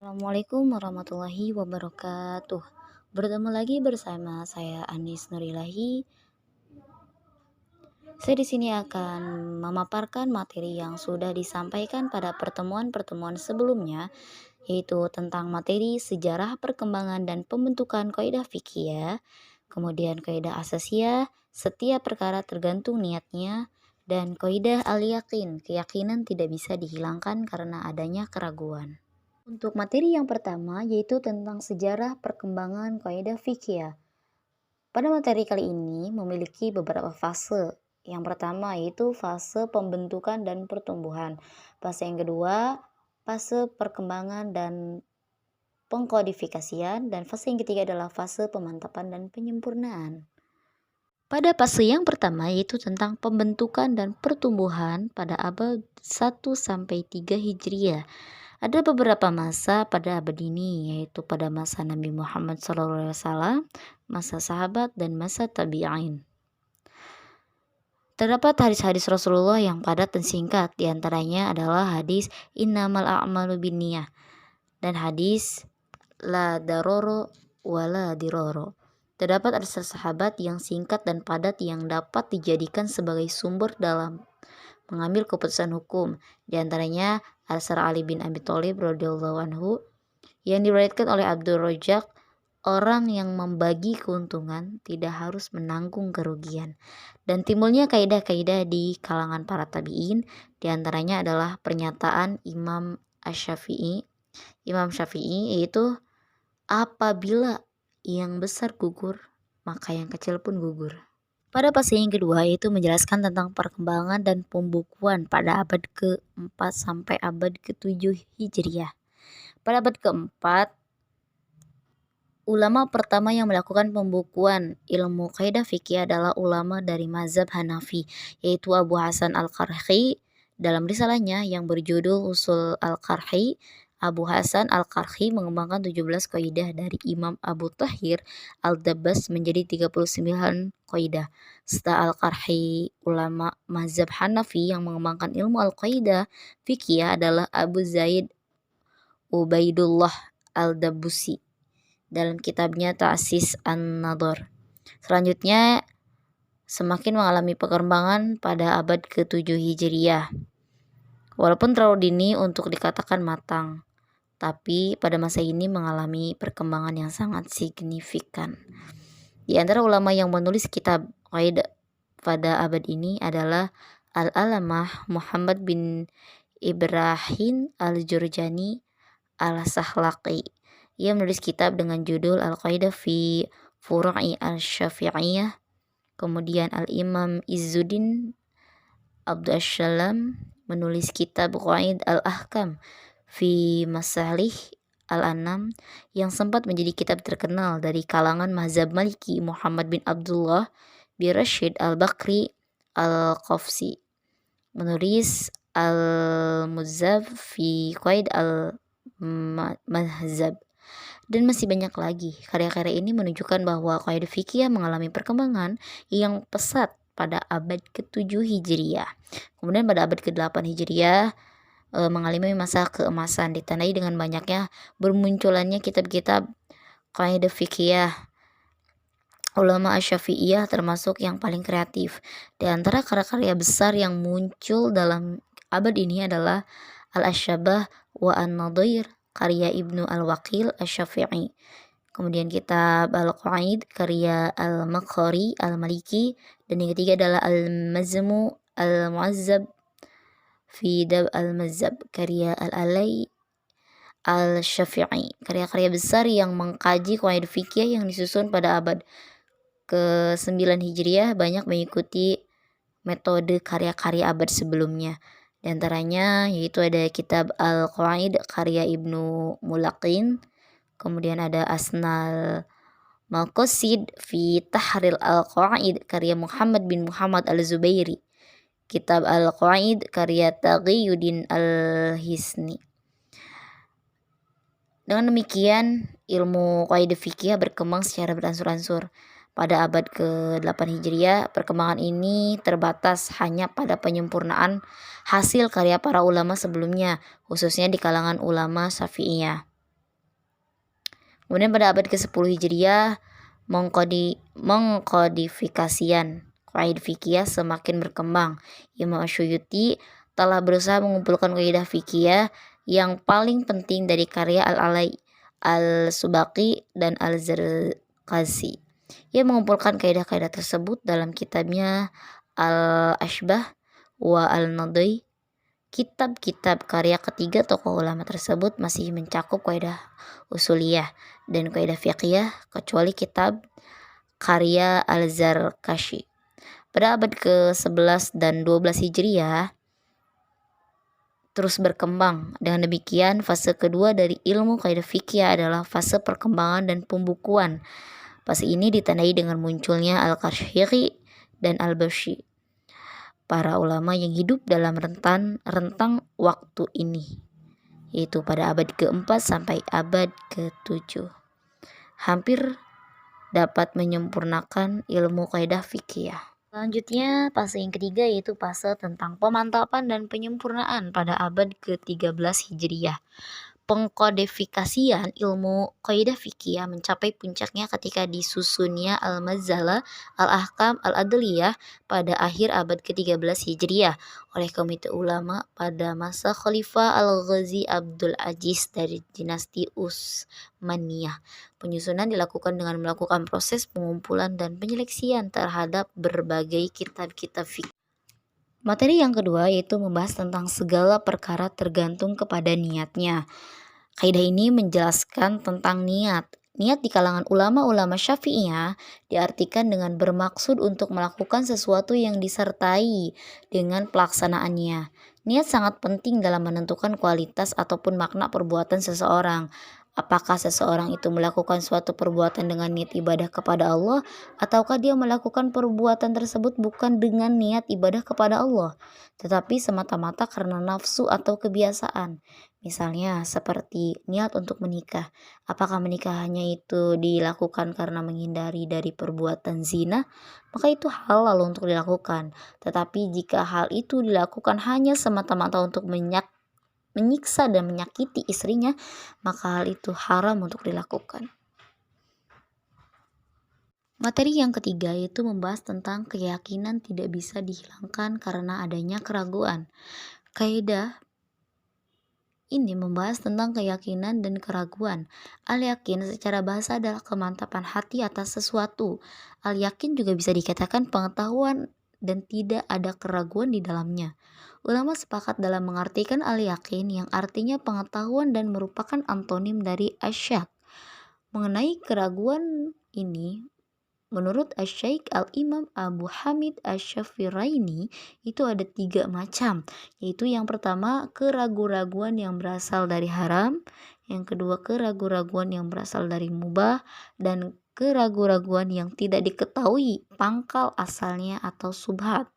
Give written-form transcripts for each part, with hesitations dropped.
Assalamualaikum warahmatullahi wabarakatuh. Bertemu lagi bersama saya Anis Nurilahi. Saya di sini akan memaparkan materi yang sudah disampaikan pada pertemuan-pertemuan sebelumnya, yaitu tentang materi sejarah perkembangan dan pembentukan kaidah fikih, kemudian kaidah asasiyah, setiap perkara tergantung niatnya, dan kaidah al-yakin, keyakinan tidak bisa dihilangkan karena adanya keraguan. Untuk materi yang pertama yaitu tentang sejarah perkembangan kaidah fikih. Pada materi kali ini memiliki beberapa fase. Yang pertama yaitu fase pembentukan dan pertumbuhan. Fase yang kedua, fase perkembangan dan pengkodifikasian, dan fase yang ketiga adalah fase pemantapan dan penyempurnaan. Pada fase yang pertama yaitu tentang pembentukan dan pertumbuhan pada abad 1 sampai 3 Hijriah. Ada beberapa masa pada abad ini, yaitu pada masa Nabi Muhammad SAW, masa sahabat, dan masa tabi'in. Terdapat hadis-hadis Rasulullah yang padat dan singkat, diantaranya adalah hadis innamal a'malu binniyah dan hadis la daroro wala diroro. Terdapat hadis sahabat yang singkat dan padat yang dapat dijadikan sebagai sumber dalam mengambil keputusan hukum. Di antaranya Asar Ali bin Abi Thalib radhiyallahu anhu yang diriwayatkan oleh Abdul Rojak, orang yang membagi keuntungan tidak harus menanggung kerugian. Dan timbulnya kaidah-kaidah di kalangan para tabi'in, di antaranya adalah pernyataan Imam Syafi'i yaitu apabila yang besar gugur, maka yang kecil pun gugur. Pada fase yang kedua yaitu menjelaskan tentang perkembangan dan pembukuan pada abad ke-4 sampai abad ke-7 Hijriah. Pada abad ke-4, ulama pertama yang melakukan pembukuan ilmu kaidah fikih adalah ulama dari mazhab Hanafi, yaitu Abu Hasan Al-Qarhi. Dalam risalahnya yang berjudul Usul Al-Qarhi, Abu Hasan Al-Qarhi mengembangkan 17 kaidah dari Imam Abu Tahir Al-Dabbas menjadi 39 kaidah. Setelah Al-Qarhi, ulama mazhab Hanafi yang mengembangkan ilmu Al-Qaidah fikih adalah Abu Zaid Ubaidullah Al-Dabusi dalam kitabnya Ta'sis An-Nadhr. Selanjutnya semakin mengalami perkembangan pada abad ke-7 Hijriah. Walaupun terlalu dini untuk dikatakan matang, tapi pada masa ini mengalami perkembangan yang sangat signifikan. Di antara ulama yang menulis kitab kaidah pada abad ini adalah Al-Alamah Muhammad bin Ibrahim Al-Jurjani Al-Sahlaqi. Ia menulis kitab dengan judul Al-Qaidah fi Furu'i Al-Syafi'iyah. Kemudian Al-Imam Izzuddin Abdul Assalam menulis kitab Qaid Al-Ahkam fi Masalih Al-Anam yang sempat menjadi kitab terkenal dari kalangan mazhab Maliki. Muhammad bin Abdullah bin Rashid Al-Bakri Al-Qafsi menulis Al-Muzzab fi Qaid Al-Mahzab, dan masih banyak lagi. Karya-karya ini menunjukkan bahwa kaidah fikih mengalami perkembangan yang pesat pada abad ke-7 Hijriah. Kemudian pada abad ke-8 Hijriah mengalami masa keemasan ditandai dengan banyaknya bermunculannya kitab-kitab kaidah fikih. Ulama Asy-Syafi'iyah termasuk yang paling kreatif. Di antara karya-karya besar yang muncul dalam abad ini adalah Al-Asyabah wa An-Nadhir karya Ibnu Al-Waqil Asy-Syafi'i. Kemudian kitab Al-Qaid karya Al-Makhari Al-Maliki, dan yang ketiga adalah Al-Mazmu Al-Mu'azzab fi Dab Al-Mazzab karya Al-Alai Al-Syafi'i. Karya-karya besar yang mengkaji kaidah fikih yang disusun pada abad ke-9 Hijriah banyak mengikuti metode karya-karya abad sebelumnya. Di antaranya yaitu ada kitab Al-Qaid karya Ibnu Mulaqin, kemudian ada Asnal Maqasid fi Tahril Al-Qaid karya Muhammad bin Muhammad Al-Zubairi, kitab Al-Qaid karya Taqiyuddin Al-Hisni. Dengan demikian, ilmu kaidah fikih berkembang secara beransur-ansur. Pada abad ke-8 Hijriah, perkembangan ini terbatas hanya pada penyempurnaan hasil karya para ulama sebelumnya, khususnya di kalangan ulama Syafi'iyah. Kemudian pada abad ke-10 Hijriah, mengkodifikasian kaidah fikih semakin berkembang. Imam Asyuyuti telah berusaha mengumpulkan kaidah fikih yang paling penting dari karya Al-Alai, Al-Subaki, dan Al-Zarqazi. Ia mengumpulkan kaidah-kaidah tersebut dalam kitabnya Al-Ashbah wa Al-Nadai. Kitab-kitab karya ketiga tokoh ulama tersebut masih mencakup kaidah usuliyah dan kaidah fiqhiyah, kecuali kitab karya Al-Zarkashi. Pada abad ke-11 dan 12 Hijriah terus berkembang. Dengan demikian, fase kedua dari ilmu kaidah fikih adalah fase perkembangan dan pembukuan. Fase ini ditandai dengan munculnya Al-Qarsyri dan Al-Bashi, para ulama yang hidup dalam rentang waktu ini, yaitu pada abad ke-4 sampai abad ke-7. Hampir dapat menyempurnakan ilmu kaidah fikih. Selanjutnya, fase yang ketiga yaitu fase tentang pemantapan dan penyempurnaan pada abad ke-13 Hijriah. Pengkodifikasian ilmu kaidah fikih mencapai puncaknya ketika disusunnya Al-Mazzalah Al-Ahkam Al-Adliyah pada akhir abad ke-13 Hijriah oleh komite ulama pada masa Khalifah Al-Ghazi Abdul Aziz dari dinasti Utsmaniyah. Penyusunan dilakukan dengan melakukan proses pengumpulan dan penyeleksian terhadap berbagai kitab-kitab fikih. Materi yang kedua yaitu membahas tentang segala perkara tergantung kepada niatnya. Kaidah ini menjelaskan tentang niat. Niat di kalangan ulama-ulama Syafi'iyah diartikan dengan bermaksud untuk melakukan sesuatu yang disertai dengan pelaksanaannya. Niat sangat penting dalam menentukan kualitas ataupun makna perbuatan seseorang. Apakah seseorang itu melakukan suatu perbuatan dengan niat ibadah kepada Allah, ataukah dia melakukan perbuatan tersebut bukan dengan niat ibadah kepada Allah, tetapi semata-mata karena nafsu atau kebiasaan. Misalnya seperti niat untuk menikah. Apakah menikahnya itu dilakukan karena menghindari dari perbuatan zina? Maka itu halal untuk dilakukan. Tetapi jika hal itu dilakukan hanya semata-mata untuk menyiksa dan menyakiti istrinya, maka hal itu haram untuk dilakukan. Materi yang ketiga yaitu membahas tentang keyakinan tidak bisa dihilangkan karena adanya keraguan. Kaidah ini membahas tentang keyakinan dan keraguan. Al-yakin secara bahasa adalah kemantapan hati atas sesuatu. Al-yakin juga bisa dikatakan pengetahuan dan tidak ada keraguan di dalamnya. Ulama sepakat dalam mengartikan al-yakin yang artinya pengetahuan dan merupakan antonim dari asyak. Mengenai keraguan ini, menurut Asy-Syaikh Al-Imam Abu Hamid Asy-Syafiraini itu ada 3 macam, yaitu yang pertama keraguan-raguan yang berasal dari haram, yang kedua keraguan-raguan yang berasal dari mubah, dan keraguan-raguan yang tidak diketahui pangkal asalnya atau subhat.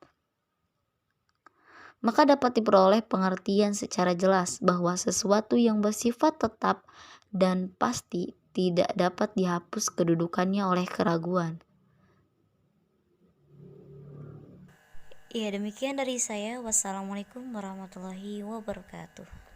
Maka dapat diperoleh pengertian secara jelas bahwa sesuatu yang bersifat tetap dan pasti tidak dapat dihapus kedudukannya oleh keraguan. Ya, demikian dari saya. Wassalamualaikum warahmatullahi wabarakatuh.